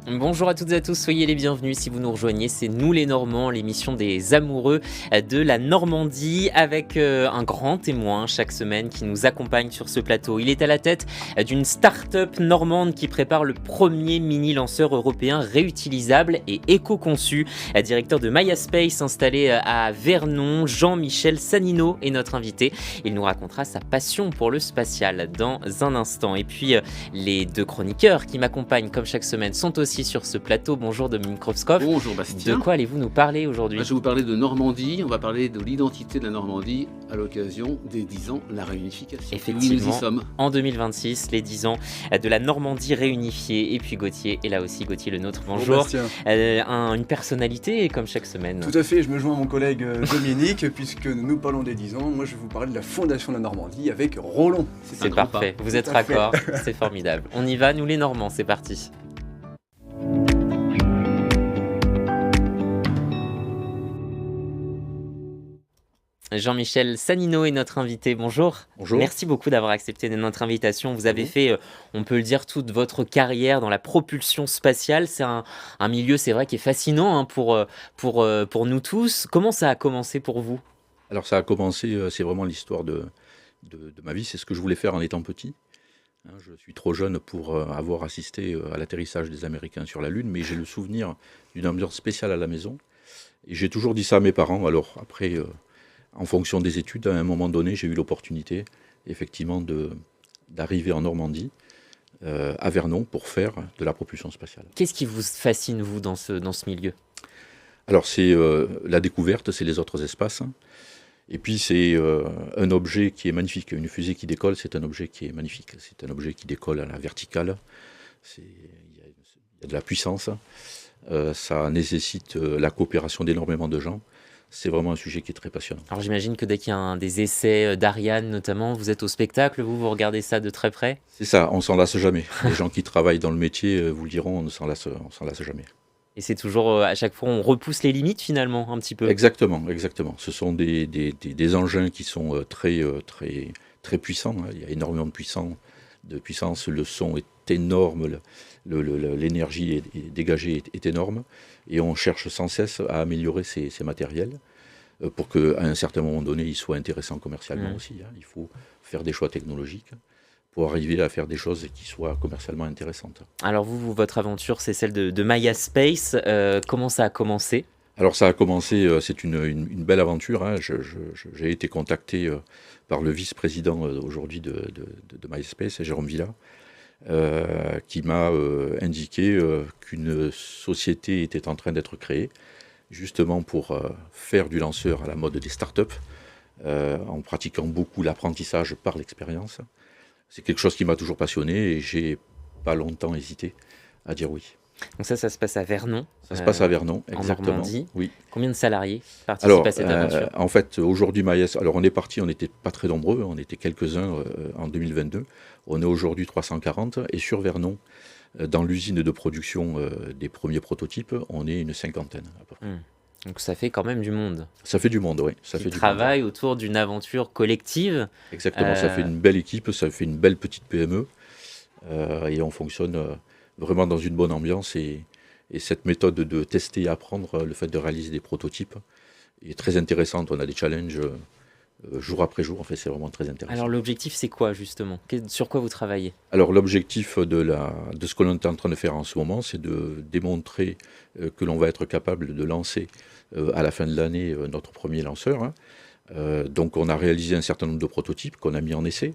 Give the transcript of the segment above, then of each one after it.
Bonjour à toutes et à tous, soyez les bienvenus si vous nous rejoignez, c'est Nous les Normands, l'émission des amoureux de la Normandie avec un grand témoin chaque semaine qui nous accompagne sur ce plateau. Il est à la tête d'une start-up normande qui prépare le premier mini-lanceur européen réutilisable et éco-conçu. Directeur de Maya Space installé à Vernon, Jean-Michel Sanino est notre invité. Il nous racontera sa passion pour le spatial dans un instant. Et puis les deux chroniqueurs qui m'accompagnent comme chaque semaine sont aussi sur ce plateau. Bonjour Dominique Krovskov. Bonjour Bastien. De quoi allez-vous nous parler aujourd'hui ? Je vais vous parler de Normandie, on va parler de l'identité de la Normandie à l'occasion des 10 ans de la réunification. Effectivement, oui, nous y sommes. En 2026, les 10 ans de la Normandie réunifiée. Et puis Gauthier est là aussi, Gauthier le nôtre, bonjour. Une personnalité comme chaque semaine. Tout à fait, je me joins à mon collègue Dominique, puisque nous parlons des 10 ans. Moi je vais vous parler de la fondation de la Normandie avec Roland. C'est parfait, vous êtes raccord, c'est formidable. On y va, nous les Normands, c'est parti. Jean-Michel Sanino est notre invité, bonjour. Bonjour. Merci beaucoup d'avoir accepté notre invitation. Vous avez fait, on peut le dire, toute votre carrière dans la propulsion spatiale. C'est un milieu, c'est vrai, qui est fascinant pour nous tous. Comment ça a commencé pour vous ? Alors ça a commencé, c'est vraiment l'histoire de ma vie, c'est ce que je voulais faire en étant petit. Je suis trop jeune pour avoir assisté à l'atterrissage des Américains sur la Lune, mais j'ai le souvenir d'une ambiance spéciale à la maison. Et j'ai toujours dit ça à mes parents. Alors après, en fonction des études, à un moment donné, j'ai eu l'opportunité, effectivement, d'arriver en Normandie, à Vernon, pour faire de la propulsion spatiale. Qu'est-ce qui vous fascine, vous, dans ce milieu ? Alors c'est la découverte, c'est les autres espaces. Et puis c'est un objet qui est magnifique. Une fusée qui décolle, c'est un objet qui est magnifique. C'est un objet qui décolle à la verticale. Il y a de la puissance. Ça nécessite la coopération d'énormément de gens. C'est vraiment un sujet qui est très passionnant. Alors j'imagine que dès qu'il y a des essais d'Ariane notamment, vous êtes au spectacle, vous regardez ça de très près ? C'est ça, on s'en lasse jamais. Les gens qui travaillent dans le métier vous le diront, on s'en lasse jamais. Et c'est toujours, à chaque fois, on repousse les limites finalement, un petit peu. Exactement. Ce sont des engins qui sont très puissants. Il y a énormément de puissance. Le son est énorme, l'énergie dégagée est énorme. Et on cherche sans cesse à améliorer ces matériels pour qu'à un certain moment donné, ils soient intéressants commercialement aussi. Il faut faire des choix technologiques pour arriver à faire des choses qui soient commercialement intéressantes. Alors vous votre aventure, c'est celle de Maya Space. Comment ça a commencé ? Alors ça a commencé, c'est une belle aventure. J'ai été contacté par le vice-président aujourd'hui de Maya Space, Jérôme Villa, qui m'a indiqué qu'une société était en train d'être créée, justement pour faire du lanceur à la mode des startups, en pratiquant beaucoup l'apprentissage par l'expérience. C'est quelque chose qui m'a toujours passionné et j'ai pas longtemps hésité à dire oui. Donc ça se passe à Vernon. Ça se passe à Vernon, exactement. En Normandie. Oui. Combien de salariés participent à cette aventure ? En fait, aujourd'hui, on est parti, on n'était pas très nombreux, on était quelques-uns en 2022. On est aujourd'hui 340 et sur Vernon, dans l'usine de production des premiers prototypes, on est une cinquantaine à peu près. Donc ça fait quand même du monde. Ça fait du monde, oui. Ça fait du travail autour d'une aventure collective. Exactement, ça fait une belle équipe, ça fait une belle petite PME. Et on fonctionne vraiment dans une bonne ambiance. Et cette méthode de tester et apprendre, le fait de réaliser des prototypes, est très intéressante. On a des challenges jour après jour. En fait, c'est vraiment très intéressant. Alors l'objectif, c'est quoi justement ? Sur quoi vous travaillez ? Alors l'objectif de ce que l'on est en train de faire en ce moment, c'est de démontrer que l'on va être capable de lancer à la fin de l'année notre premier lanceur. Donc on a réalisé un certain nombre de prototypes qu'on a mis en essai,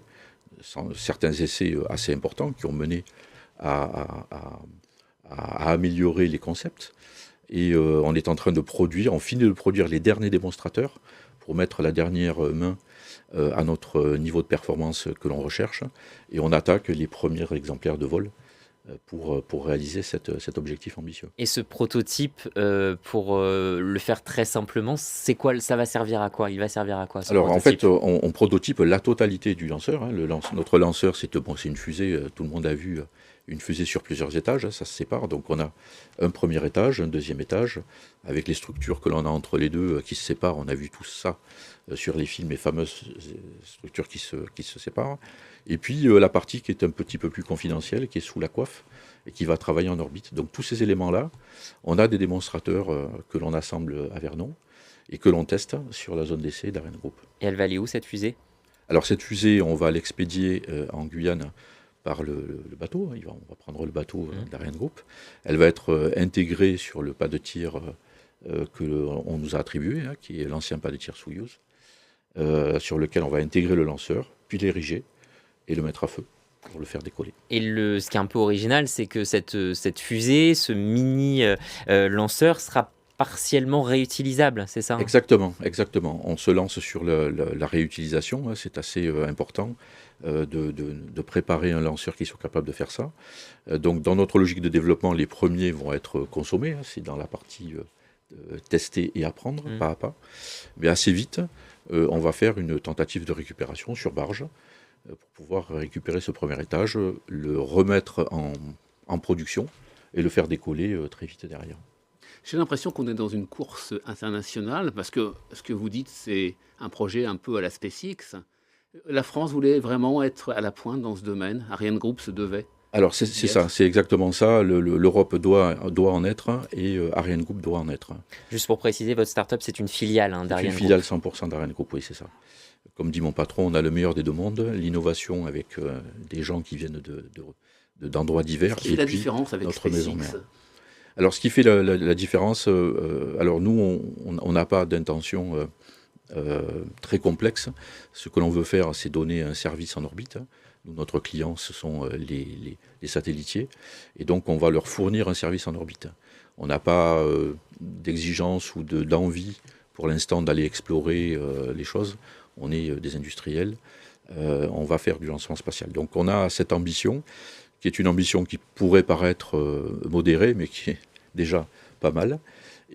certains essais assez importants qui ont mené à améliorer les concepts. Et on est en train de produire, on finit de produire les derniers démonstrateurs pour mettre la dernière main à notre niveau de performance que l'on recherche. Et on attaque les premiers exemplaires de vol pour réaliser cet objectif ambitieux. Et ce prototype, pour le faire très simplement, c'est quoi ? Ça va servir à quoi ? Il va servir à quoi ? Alors prototype ? En fait, on prototype la totalité du lanceur. Notre lanceur, c'est une fusée, tout le monde a vu une fusée sur plusieurs étages, ça se sépare. Donc on a un premier étage, un deuxième étage, avec les structures que l'on a entre les deux qui se séparent. On a vu tout ça sur les films, les fameuses structures qui se séparent. Et puis la partie qui est un petit peu plus confidentielle, qui est sous la coiffe, et qui va travailler en orbite. Donc tous ces éléments-là, on a des démonstrateurs que l'on assemble à Vernon et que l'on teste sur la zone d'essai d'ArianeGroup. Et elle va aller où cette fusée ? Alors cette fusée, on va l'expédier en Guyane par le bateau. On va prendre le bateau d'ArianeGroup. Elle va être intégrée sur le pas de tir qu'on nous a attribué, qui est l'ancien pas de tir Soyouz, sur lequel on va intégrer le lanceur, puis l'ériger et le mettre à feu pour le faire décoller. Et ce qui est un peu original, c'est que cette fusée, ce mini lanceur sera partiellement réutilisable, c'est ça ? Exactement. On se lance sur la réutilisation. C'est assez important de préparer un lanceur qui soit capable de faire ça. Donc, dans notre logique de développement, les premiers vont être consommés. C'est dans la partie tester et apprendre, pas à pas. Mais assez vite, on va faire une tentative de récupération sur barge pour pouvoir récupérer ce premier étage, le remettre en production et le faire décoller très vite derrière. J'ai l'impression qu'on est dans une course internationale, parce que ce que vous dites, c'est un projet un peu à la SpaceX. La France voulait vraiment être à la pointe dans ce domaine. ArianeGroup se devait. Alors c'est ça, c'est exactement ça. L'Europe doit en être et ArianeGroup doit en être. Juste pour préciser, votre start-up, c'est une filiale d'ArianeGroup. C'est une filiale 100% d'ArianeGroup, oui, c'est ça. Comme dit mon patron, on a le meilleur des deux mondes, l'innovation avec des gens qui viennent d'endroits divers. Quelle est la différence avec notre maison SpaceX ? mère. Alors, ce qui fait la différence, alors nous, on n'a pas d'intention très complexe. Ce que l'on veut faire, c'est donner un service en orbite. Nous, notre client, ce sont les satellitiers. Et donc, on va leur fournir un service en orbite. On n'a pas d'exigence ou d'envie, pour l'instant, d'aller explorer les choses. On est des industriels. On va faire du lancement spatial. Donc, on a cette ambition, qui est une ambition qui pourrait paraître modérée, mais qui est déjà pas mal,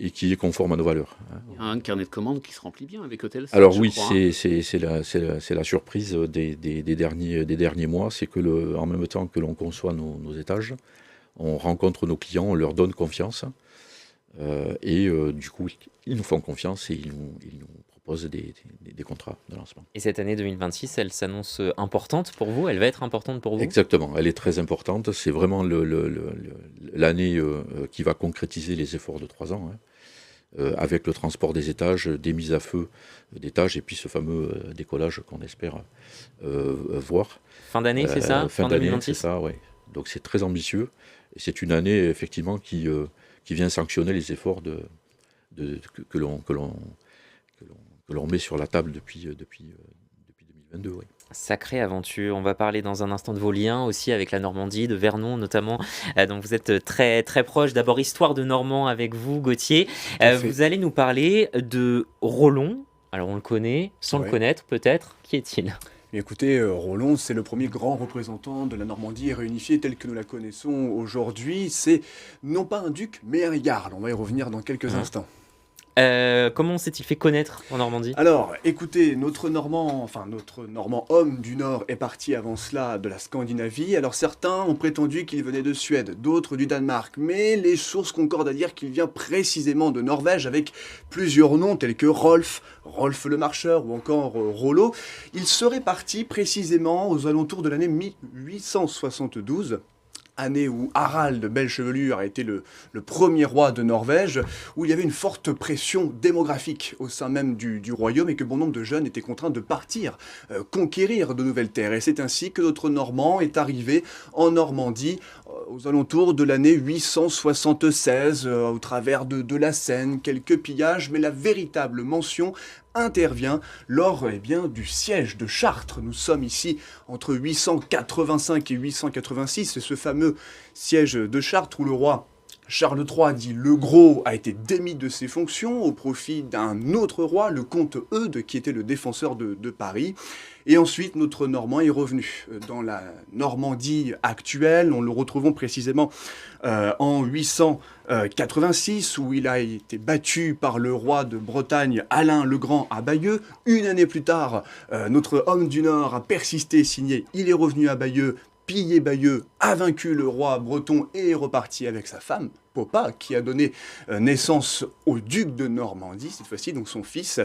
et qui est conforme à nos valeurs. Il y a un carnet de commandes qui se remplit bien avec Eutelsat. Alors oui, c'est la surprise des derniers mois, c'est que en même temps que l'on conçoit nos étages, on rencontre nos clients, on leur donne confiance, et du coup, ils nous font confiance et ils nous proposent des contrats de lancement. Et cette année 2026, elle s'annonce importante pour vous ? Elle va être importante pour vous ? Exactement, elle est très importante. C'est vraiment l'année qui va concrétiser les efforts de 3 ans, avec le transport des étages, des mises à feu d'étages, et puis ce fameux décollage qu'on espère voir. Fin d'année, c'est ça ? Fin d'année, c'est ça, oui. Donc c'est très ambitieux. Et c'est une année, effectivement, qui vient sanctionner les efforts que l'on met sur la table depuis 2022. Oui. Sacrée aventure. On va parler dans un instant de vos liens aussi avec la Normandie, de Vernon notamment, dont vous êtes très, très proche. D'abord, histoire de Normand avec vous, Gauthier. Vous allez nous parler de Rollon. Alors, on le connaît, sans le connaître peut-être. Qui est-il ? Écoutez, Rollon, c'est le premier grand représentant de la Normandie réunifiée telle que nous la connaissons aujourd'hui. C'est non pas un duc, mais un jarl. On va y revenir dans quelques instants. Comment s'est-il fait connaître en Normandie ? Alors, écoutez, notre Normand homme du Nord est parti avant cela de la Scandinavie. Alors certains ont prétendu qu'il venait de Suède, d'autres du Danemark, mais les sources concordent à dire qu'il vient précisément de Norvège avec plusieurs noms tels que Rolf le Marcheur ou encore Rollo. Il serait parti précisément aux alentours de l'année 1872. Année où Harald, belle chevelure, a été le premier roi de Norvège, où il y avait une forte pression démographique au sein même du royaume et que bon nombre de jeunes étaient contraints de partir, conquérir de nouvelles terres. Et c'est ainsi que notre Normand est arrivé en Normandie aux alentours de l'année 876, au travers de la Seine, quelques pillages, mais la véritable mention intervient lors du siège de Chartres. Nous sommes ici entre 885 et 886, c'est ce fameux siège de Chartres où le roi Charles III, dit le Gros, a été démis de ses fonctions au profit d'un autre roi, le comte Eudes, qui était le défenseur de Paris. Et ensuite, notre Normand est revenu dans la Normandie actuelle. Nous le retrouvons précisément en 886, où il a été battu par le roi de Bretagne, Alain le Grand, à Bayeux. Une année plus tard, notre homme du Nord a persisté, signé. Il est revenu à Bayeux, pillé Bayeux, a vaincu le roi breton et est reparti avec sa femme, Popa, qui a donné naissance au duc de Normandie, cette fois-ci, donc son fils.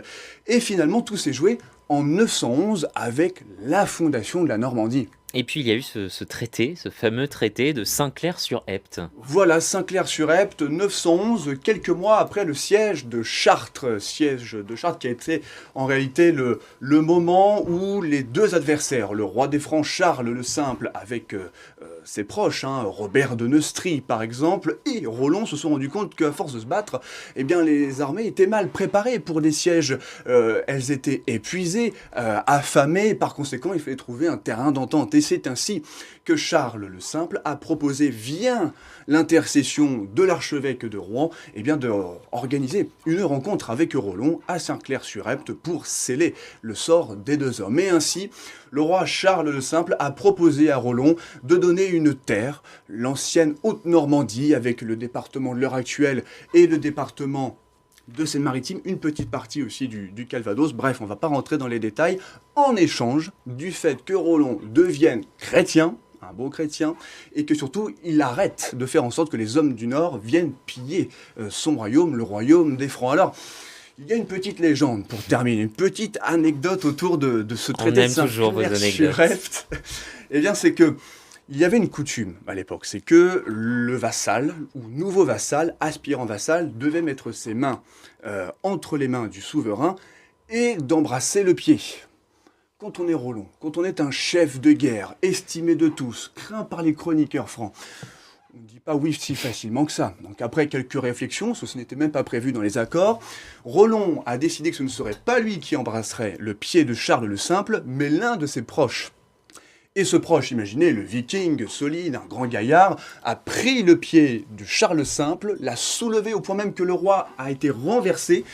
Et finalement, tout s'est joué en 911 avec la fondation de la Normandie. Et puis il y a eu ce traité, ce fameux traité de Saint-Clair-sur-Epte. Voilà, Saint-Clair-sur-Epte, 911, quelques mois après le siège de Chartres. Siège de Chartres qui a été en réalité le moment où les deux adversaires, le roi des Francs Charles le Simple avec ses proches, Robert de Neustrie par exemple, et Roland se sont rendus compte qu'à force de se battre, eh bien, les armées étaient mal préparées pour des sièges. Elles étaient épuisées, affamées, par conséquent il fallait trouver un terrain d'entente. Et c'est ainsi que Charles le Simple a proposé, via l'intercession de l'archevêque de Rouen, eh bien, d'organiser une rencontre avec Roland à Saint-Clair-sur-Epte pour sceller le sort des deux hommes. Et ainsi, le roi Charles le Simple a proposé à Roland de donner une terre, l'ancienne Haute-Normandie, avec le département de l'heure actuelle et le département de Seine-Maritime, une petite partie aussi du Calvados. Bref, on ne va pas rentrer dans les détails, en échange du fait que Roland devienne chrétien, un beau chrétien, et que surtout il arrête de faire en sorte que les hommes du Nord viennent piller son royaume, le royaume des Francs. Alors, il y a une petite légende pour terminer, une petite anecdote autour de ce traité de Saint-Clair-sur-Epte. Eh bien, c'est que il y avait une coutume à l'époque, c'est que le vassal ou nouveau vassal, aspirant vassal, devait mettre ses mains entre les mains du souverain et d'embrasser le pied. Quand on est Roland, quand on est un chef de guerre, estimé de tous, craint par les chroniqueurs francs, on ne dit pas oui si facilement que ça. Donc après quelques réflexions, ce n'était même pas prévu dans les accords, Roland a décidé que ce ne serait pas lui qui embrasserait le pied de Charles le Simple, mais l'un de ses proches. Et ce proche, imaginez, le viking solide, un grand gaillard, a pris le pied de Charles le Simple, l'a soulevé au point même que le roi a été renversé.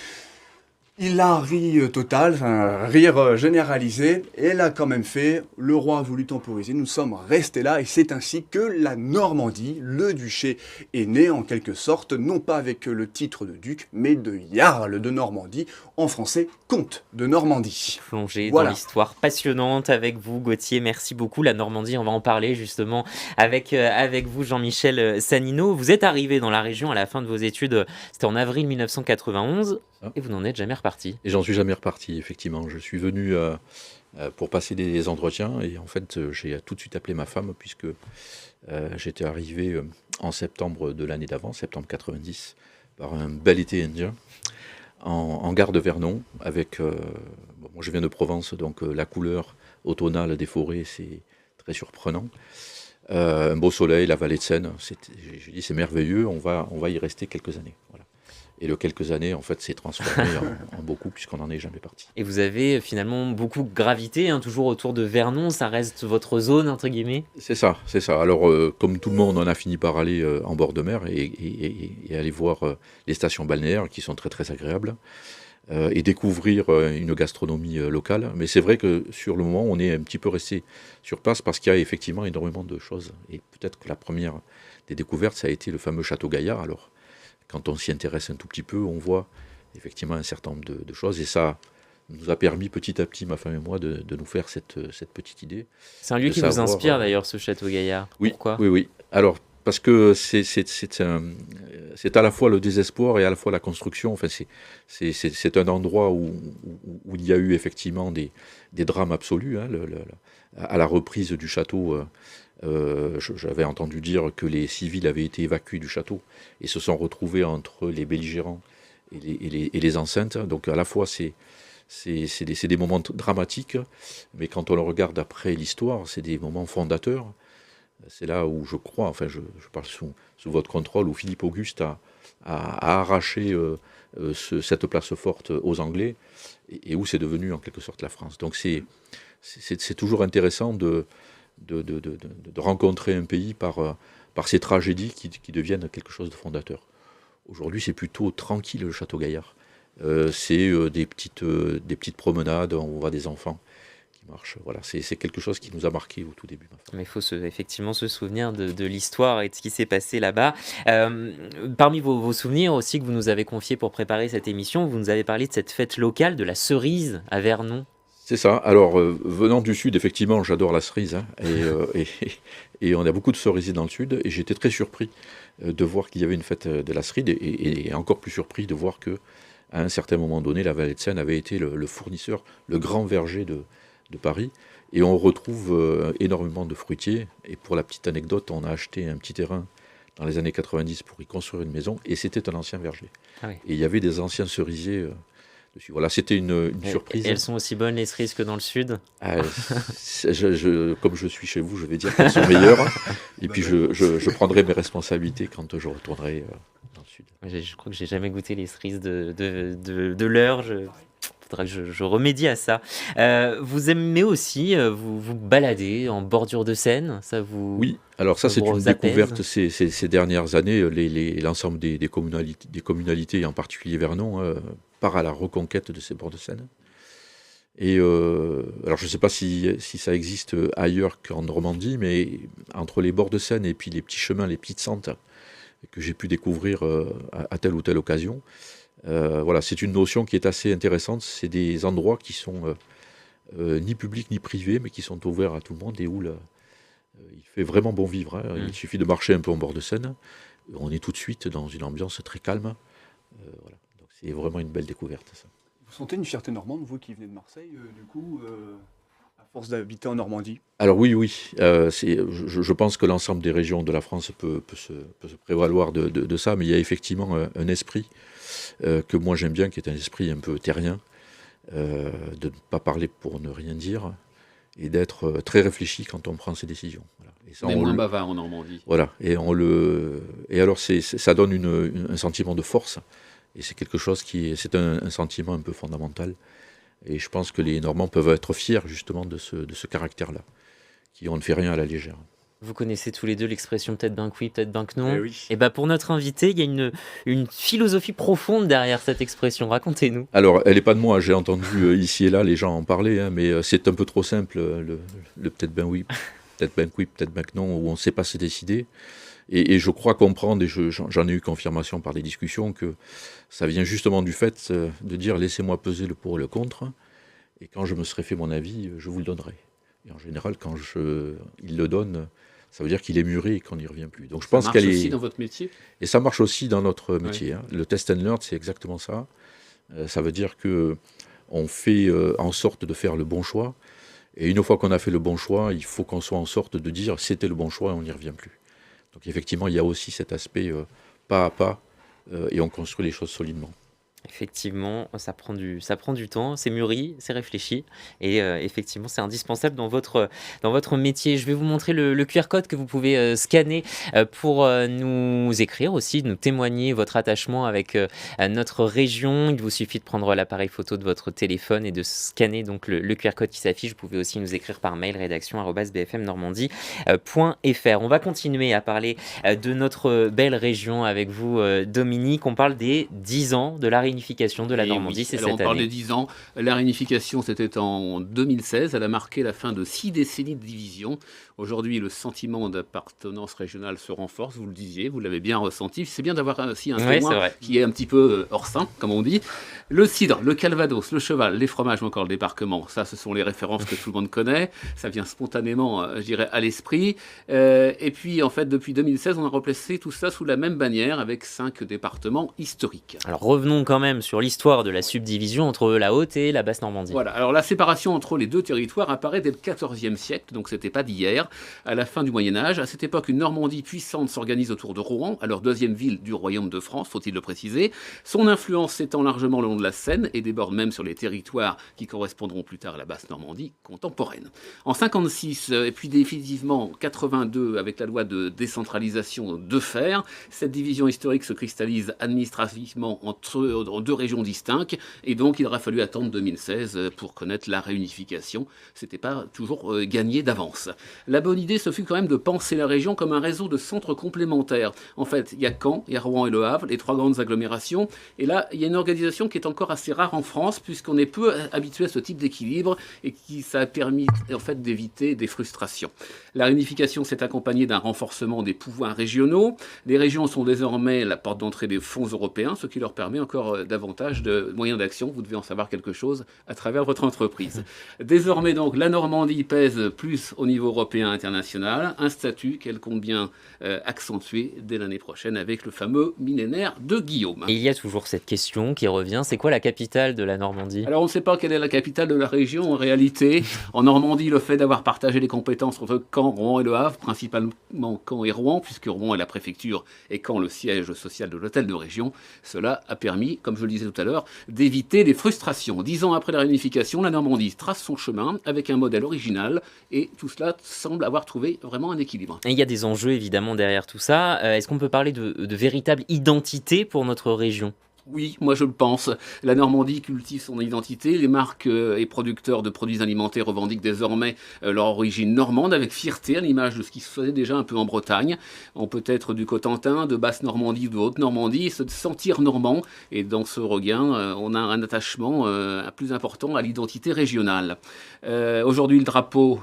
Il a ri total, enfin rire généralisé, et l'a quand même fait. Le roi a voulu temporiser, nous sommes restés là, et c'est ainsi que la Normandie, le duché, est né en quelque sorte, non pas avec le titre de duc, mais de Jarl de Normandie, en français, comte de Normandie. Plongé dans l'histoire passionnante avec vous, Gauthier, merci beaucoup. La Normandie, on va en parler justement avec vous, Jean-Michel Sanino. Vous êtes arrivé dans la région à la fin de vos études, c'était en avril 1991. Et vous n'en êtes jamais reparti. Et j'en suis jamais reparti, effectivement. Je suis venu pour passer des entretiens et en fait, j'ai tout de suite appelé ma femme puisque j'étais arrivé en septembre de l'année d'avant, septembre 90, par un bel été indien, en gare de Vernon, avec... moi, je viens de Provence, donc la couleur automnale des forêts, c'est très surprenant. Un beau soleil, la vallée de Seine, j'ai dit c'est merveilleux, on va y rester quelques années. Voilà. Et le quelques années, en fait, s'est transformé en beaucoup, puisqu'on n'en est jamais parti. Et vous avez finalement beaucoup gravité, toujours autour de Vernon, ça reste votre zone, entre guillemets? C'est ça, c'est ça. Alors, comme tout le monde, on a fini par aller en bord de mer et aller voir les stations balnéaires, qui sont très, très agréables, et découvrir une gastronomie locale. Mais c'est vrai que, sur le moment, on est un petit peu resté sur place, parce qu'il y a effectivement énormément de choses. Et peut-être que la première des découvertes, ça a été le fameux Château Gaillard, alors. Quand on s'y intéresse un tout petit peu, on voit effectivement un certain nombre de choses. Et ça nous a permis petit à petit, ma femme et moi, de nous faire cette petite idée. C'est un lieu qui vous inspire d'ailleurs, ce Château Gaillard. Oui, pourquoi? Oui. Alors, parce que c'est à la fois le désespoir et à la fois la construction. Enfin, c'est un endroit où il y a eu effectivement des drames absolus. À la reprise du château... j'avais entendu dire que les civils avaient été évacués du château et se sont retrouvés entre les belligérants et les enceintes. Donc à la fois c'est des moments dramatiques, mais quand on le regarde après l'histoire, c'est des moments fondateurs. C'est là où je crois, enfin je parle sous votre contrôle, où Philippe Auguste a arraché cette place forte aux Anglais et où c'est devenu en quelque sorte la France. Donc c'est toujours intéressant de rencontrer un pays par ces tragédies qui deviennent quelque chose de fondateur. Aujourd'hui, c'est plutôt tranquille, le Château Gaillard. C'est des petites promenades, on voit des enfants qui marchent. Voilà, c'est quelque chose qui nous a marqué au tout début. Mais il faut effectivement se souvenir de l'histoire et de ce qui s'est passé là-bas. Parmi vos souvenirs aussi que vous nous avez confiés pour préparer cette émission, vous nous avez parlé de cette fête locale de la cerise à Vernon. C'est ça. Alors, venant du Sud, effectivement, j'adore la cerise. Et on a beaucoup de cerisiers dans le Sud. Et j'étais très surpris de voir qu'il y avait une fête de la cerise. Et encore plus surpris de voir qu'à un certain moment donné, la vallée de Seine avait été le fournisseur, le grand verger de Paris. Et on retrouve énormément de fruitiers. Et pour la petite anecdote, on a acheté un petit terrain dans les années 90 pour y construire une maison, et c'était un ancien verger. Ah oui. Et il y avait des anciens cerisiers dessus. Voilà, c'était une surprise. Et elles sont aussi bonnes les cerises que dans le sud? Ah, comme je suis chez vous, je vais dire qu'elles sont meilleures. Et puis je prendrai mes responsabilités quand je retournerai dans le sud. Je crois que j'ai jamais goûté les cerises de l'heure. Faudra que je remédie à ça. Vous aimez aussi vous balader en bordure de Seine? Ça vous... Oui, alors ça c'est vous une apaise? découverte ces dernières années. L'ensemble des communalités, en particulier Vernon, part à la reconquête de ces bords de Seine. Et alors je ne sais pas si ça existe ailleurs qu'en Normandie, mais entre les bords de Seine et puis les petits chemins, les petites sentes que j'ai pu découvrir à telle ou telle occasion, voilà, c'est une notion qui est assez intéressante. C'est des endroits qui sont ni publics ni privés, mais qui sont ouverts à tout le monde et où il fait vraiment bon vivre. Hein. Il suffit de marcher un peu en bord de Seine, on est tout de suite dans une ambiance très calme. Voilà. Donc c'est vraiment une belle découverte, ça. Vous sentez une fierté normande, vous qui venez de Marseille, du coup, à force d'habiter en Normandie? Alors oui. Je pense que l'ensemble des régions de la France peut se prévaloir de ça, mais il y a effectivement un esprit que moi j'aime bien, qui est un esprit un peu terrien, de ne pas parler pour ne rien dire, et d'être très réfléchi quand on prend ses décisions. Voilà. Et ça, On est moins bavard en Normandie. Voilà, et alors ça donne un sentiment de force, et c'est quelque chose c'est un sentiment un peu fondamental. Et je pense que les Normands peuvent être fiers justement de ce caractère-là, qui on ne fait rien à la légère. Vous connaissez tous les deux l'expression peut-être ben que oui, peut-être ben que non. Eh oui. Et bah pour notre invité, il y a une philosophie profonde derrière cette expression. Racontez-nous. Alors, elle n'est pas de moi, j'ai entendu ici et là les gens en parler, hein, mais c'est un peu trop simple, le peut-être ben oui, peut-être ben que oui, peut-être ben que non, où on ne sait pas se décider. Et je crois comprendre, et j'en ai eu confirmation par des discussions, que ça vient justement du fait de dire laissez-moi peser le pour et le contre, et quand je me serai fait mon avis, je vous le donnerai. Et en général, quand il le donne, ça veut dire qu'il est mûri et qu'on n'y revient plus. Donc je pense Ça marche aussi dans votre métier? Et ça marche aussi dans notre métier. Hein. Le test and learn, c'est exactement ça. Ça veut dire que on fait en sorte de faire le bon choix. Et une fois qu'on a fait le bon choix, il faut qu'on soit en sorte de dire c'était le bon choix et on n'y revient plus. Donc effectivement, il y a aussi cet aspect pas à pas et on construit les choses solidement. Effectivement, ça prend du temps, c'est mûri, c'est réfléchi et effectivement, c'est indispensable dans votre métier. Je vais vous montrer le QR code que vous pouvez scanner pour nous écrire aussi, nous témoigner votre attachement avec notre région. Il vous suffit de prendre l'appareil photo de votre téléphone et de scanner donc le QR code qui s'affiche. Vous pouvez aussi nous écrire par mail rédaction@bfmnormandie.fr. On va continuer à parler de notre belle région avec vous, Dominique. On parle des 10 ans de la réunification de la Normandie, c'est cette année. On parle des 10 ans. La réunification, c'était en 2016. Elle a marqué la fin de 6 décennies de division. Aujourd'hui, le sentiment d'appartenance régionale se renforce, vous le disiez, vous l'avez bien ressenti. C'est bien d'avoir aussi un témoin qui est un petit peu hors sein, comme on dit. Le cidre, le calvados, le cheval, les fromages ou encore le débarquement, ça, ce sont les références que tout le monde connaît. Ça vient spontanément, je dirais, à l'esprit. Et puis, en fait, depuis 2016, on a replacé tout ça sous la même bannière avec 5 départements historiques. Alors, revenons quand même sur l'histoire de la subdivision entre la Haute et la Basse Normandie. Voilà, alors la séparation entre les deux territoires apparaît dès le XIVe siècle, donc c'était pas d'hier, à la fin du Moyen-Âge. À cette époque, une Normandie puissante s'organise autour de Rouen, alors deuxième ville du royaume de France, faut-il le préciser. Son influence s'étend largement le long de la Seine et déborde même sur les territoires qui correspondront plus tard à la Basse Normandie contemporaine. En 56, et puis définitivement en 82, avec la loi de décentralisation de fer, cette division historique se cristallise administrativement en deux régions distinctes, et donc il aura fallu attendre 2016 pour connaître la réunification. C'était pas toujours gagné d'avance. La bonne idée, ce fut quand même de penser la région comme un réseau de centres complémentaires. En fait, il y a Caen, il y a Rouen et Le Havre, les trois grandes agglomérations, et là, il y a une organisation qui est encore assez rare en France, puisqu'on est peu habitué à ce type d'équilibre, et ça a permis en fait d'éviter des frustrations. La réunification s'est accompagnée d'un renforcement des pouvoirs régionaux. Les régions sont désormais la porte d'entrée des fonds européens, ce qui leur permet encore davantage de moyens d'action. Vous devez en savoir quelque chose à travers votre entreprise. Désormais, donc, la Normandie pèse plus au niveau européen international, un statut qu'elle compte bien accentuer dès l'année prochaine avec le fameux millénaire de Guillaume. Et il y a toujours cette question qui revient, c'est quoi la capitale de la Normandie? Alors on ne sait pas quelle est la capitale de la région en réalité. En Normandie, le fait d'avoir partagé les compétences entre Caen, Rouen et Le Havre, principalement Caen et Rouen, puisque Rouen est la préfecture et Caen le siège social de l'hôtel de région, cela a permis, comme je le disais tout à l'heure, d'éviter les frustrations. 10 ans après la réunification, la Normandie trace son chemin avec un modèle original et tout cela semble avoir trouvé vraiment un équilibre. Et il y a des enjeux évidemment derrière tout ça. Est-ce qu'on peut parler de véritable identité pour notre région? Oui, moi je le pense. La Normandie cultive son identité. Les marques et producteurs de produits alimentaires revendiquent désormais leur origine normande avec fierté, à l'image de ce qui se faisait déjà un peu en Bretagne. On peut être du Cotentin, de Basse-Normandie ou de Haute-Normandie, et se sentir normand. Et dans ce regain, on a un attachement plus important à l'identité régionale. Aujourd'hui, le drapeau,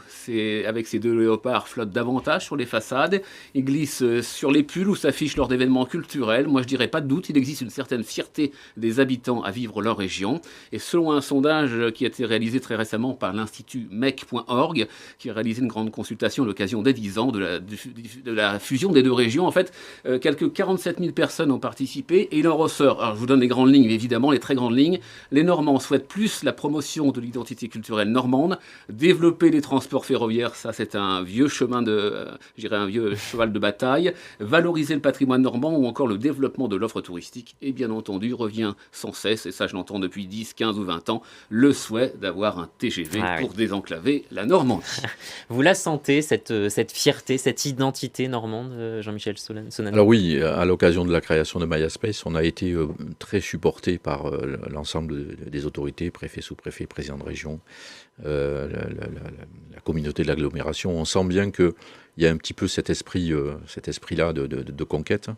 avec ses 2 léopards, flotte davantage sur les façades. Il glisse sur les pulls où s'affichent lors d'événements culturels. Moi je dirais pas de doute, il existe une certaine fierté des habitants à vivre leur région. Et selon un sondage qui a été réalisé très récemment par l'Institut MEC.org, qui a réalisé une grande consultation à l'occasion des 10 ans de la fusion des 2 régions, en fait, quelques 47 000 personnes ont participé et il en ressort. Alors je vous donne les grandes lignes, évidemment, les très grandes lignes. Les Normands souhaitent plus la promotion de l'identité culturelle normande, développer les transports ferroviaires, ça c'est un vieux un vieux cheval de bataille, valoriser le patrimoine normand ou encore le développement de l'offre touristique et bien entendu revient sans cesse, et ça je l'entends depuis 10, 15 ou 20 ans, le souhait d'avoir un TGV pour désenclaver la Normandie. Vous la sentez, cette fierté, cette identité normande, Jean-Michel Sonano? Alors oui, à l'occasion de la création de MayaSpace, on a été très supporté par l'ensemble des autorités, préfets, sous-préfets, présidents de région, la communauté de l'agglomération. On sent bien qu'il y a un petit peu cet esprit-là de conquête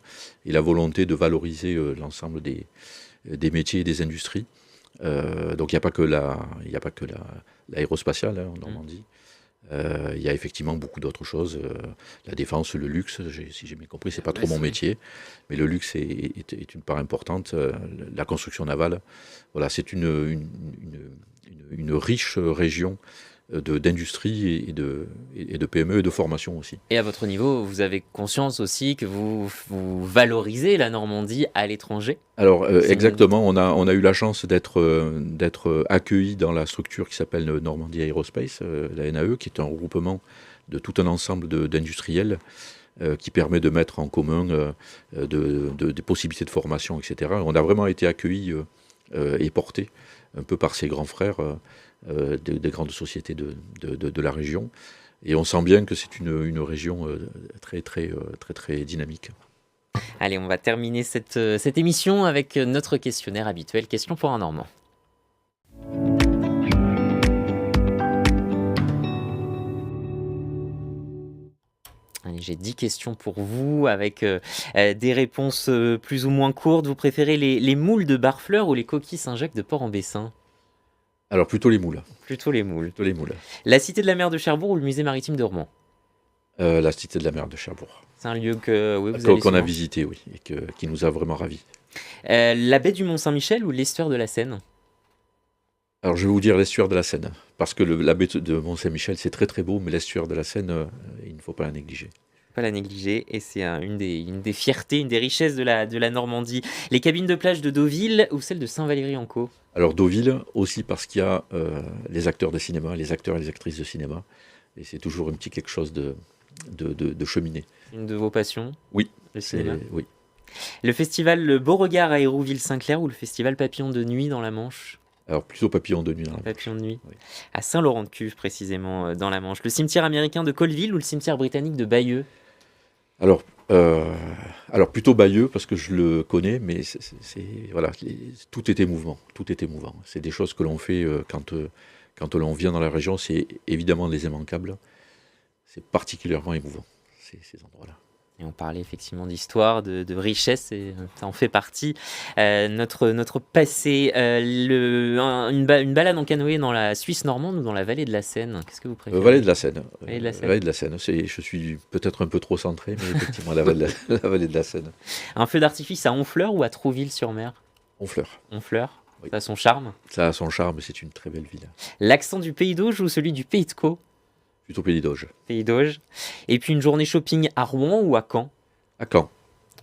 et la volonté de valoriser l'ensemble des métiers et des industries. Donc il n'y a pas que l'aérospatiale en Normandie. Il y a effectivement beaucoup d'autres choses. La défense, le luxe, si j'ai bien compris, c'est pas trop mon métier, mais le luxe est une part importante. La construction navale, voilà, c'est une riche région d'industrie et de PME et de formation aussi. Et à votre niveau, vous avez conscience aussi que vous valorisez la Normandie à l'étranger? Alors exactement, on a eu la chance d'être accueillis dans la structure qui s'appelle Normandie Aerospace, la NAE, qui est un regroupement de tout un ensemble d'industriels qui permet de mettre en commun des possibilités de formation, etc. On a vraiment été accueillis et portés un peu par ses grands frères des grandes sociétés de la région. Et on sent bien que c'est une région très dynamique. Allez, on va terminer cette émission avec notre questionnaire habituel, question pour un Normand. Allez, j'ai 10 questions pour vous avec des réponses plus ou moins courtes. Vous préférez les moules de Barfleur ou les coquilles Saint-Jacques de Port-en-Bessin? Alors plutôt les moules. Plutôt les moules. Plutôt les moules. La Cité de la Mer de Cherbourg ou le Musée maritime de Rouen? La Cité de la Mer de Cherbourg. C'est un lieu que vous allez qu'on a visité, oui, et qui nous a vraiment ravis. La baie du Mont-Saint-Michel ou l'estuaire de la Seine? Alors je vais vous dire l'estuaire de la Seine, parce que la baie de Mont-Saint-Michel c'est très beau, mais l'estuaire de la Seine, il ne faut pas la négliger. Pas la négliger, et c'est une des fiertés, une des richesses de la Normandie. Les cabines de plage de Deauville ou celles de Saint-Valery-en-Caux? Alors Deauville aussi parce qu'il y a les acteurs de cinéma, les acteurs et les actrices de cinéma, et c'est toujours un petit quelque chose de cheminé. Une de vos passions? Oui. Le cinéma? Oui. Le festival Le Beauregard à Hérouville-Saint-Clair ou le festival Papillon de Nuit dans la Manche? Alors plutôt Papillon de Nuit dans la Manche. Papillon de Nuit. Oui. À Saint-Laurent-de-Cuve précisément dans la Manche. Le cimetière américain de Colleville ou le cimetière britannique de Bayeux? Alors plutôt Bayeux parce que je le connais, mais voilà, tout est émouvant, C'est des choses que l'on fait quand l'on vient dans la région, c'est évidemment les immanquables. C'est particulièrement émouvant ces endroits-là. Et on parlait effectivement d'histoire, de richesse, et ça en fait partie. Notre passé, une balade en canoë dans la Suisse normande ou dans la vallée de la Seine? Qu'est-ce que vous préférez? Vallée de la Seine. Vallée de la Seine. Vallée de la Seine. Je suis peut-être un peu trop centré, mais effectivement, la vallée de la Seine. Un feu d'artifice à Honfleur ou à Trouville-sur-Mer? Honfleur. Honfleur, oui. Ça a son charme. Ça a son charme, c'est une très belle ville. L'accent du Pays d'Auge ou celui du Pays de Caux? Plutôt Pays d'Auge. Pays d'Auge. Et puis une journée shopping à Rouen ou à Caen? À Caen.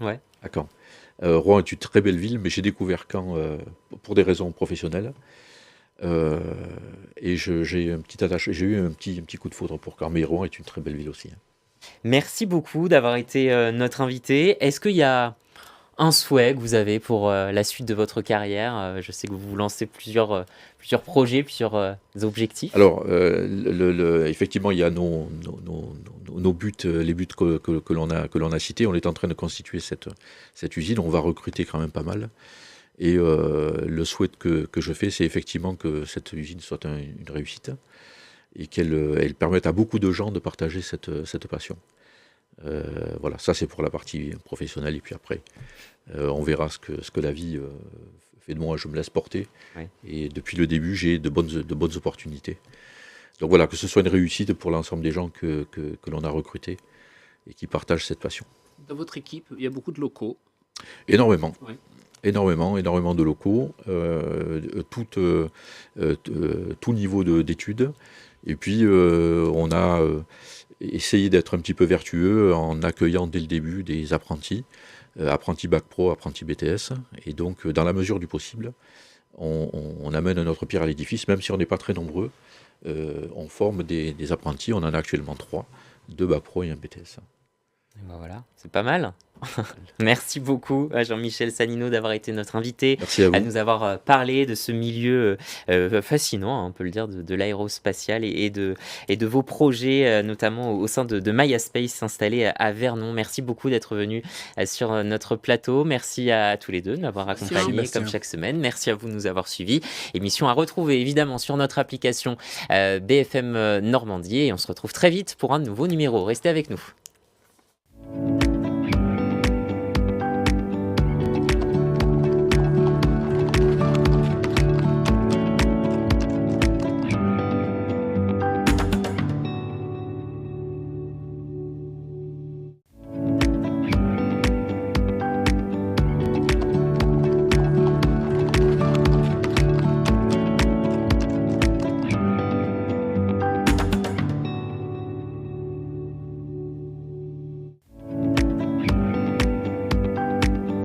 Ouais. À Caen. Rouen est une très belle ville, mais j'ai découvert Caen pour des raisons professionnelles. Euh, et j'ai j'ai eu un petit coup de foudre pour Caen, mais Rouen est une très belle ville aussi, hein. Merci beaucoup d'avoir été notre invité. Est-ce qu'il y a un souhait que vous avez pour la suite de votre carrière? Je sais que vous vous lancez plusieurs projets, plusieurs objectifs. Alors, effectivement, il y a nos buts, les buts que l'on a cités. On est en train de constituer cette usine. On va recruter quand même pas mal. Et le souhait que je fais, c'est effectivement que cette usine soit une réussite et qu'elle permette à beaucoup de gens de partager cette passion. Voilà, ça c'est pour la partie professionnelle. Et puis après, on verra ce que la vie fait de moi. Je me laisse porter. Oui. Et depuis le début, j'ai de bonnes opportunités. Donc voilà, que ce soit une réussite pour l'ensemble des gens que l'on a recrutés et qui partagent cette passion. Dans votre équipe, il y a beaucoup de locaux. Énormément. Oui. Énormément de locaux, tout niveau d'études. Et puis, on a essayé d'être un petit peu vertueux en accueillant dès le début des apprentis, apprentis Bac Pro, apprentis BTS. Et donc, dans la mesure du possible, on amène notre pierre à l'édifice, même si on n'est pas très nombreux. On forme des apprentis, on en a actuellement 3, 2 Bac Pro et un BTS. Et ben voilà, c'est pas mal. Merci beaucoup à Jean-Michel Sanino d'avoir été notre invité, Merci à à vous. nous avoir parlé de ce milieu fascinant, hein, on peut le dire, de l'aérospatial et de vos projets, notamment au sein de Maya Space installé à Vernon. Merci beaucoup d'être venu sur notre plateau. Merci à tous les deux de m'avoir Merci, accompagné Jean-Bastien. comme chaque semaine. Merci à vous de nous avoir suivis. Émission à retrouver évidemment sur notre application BFM Normandie et on se retrouve très vite pour un nouveau numéro. Restez avec nous.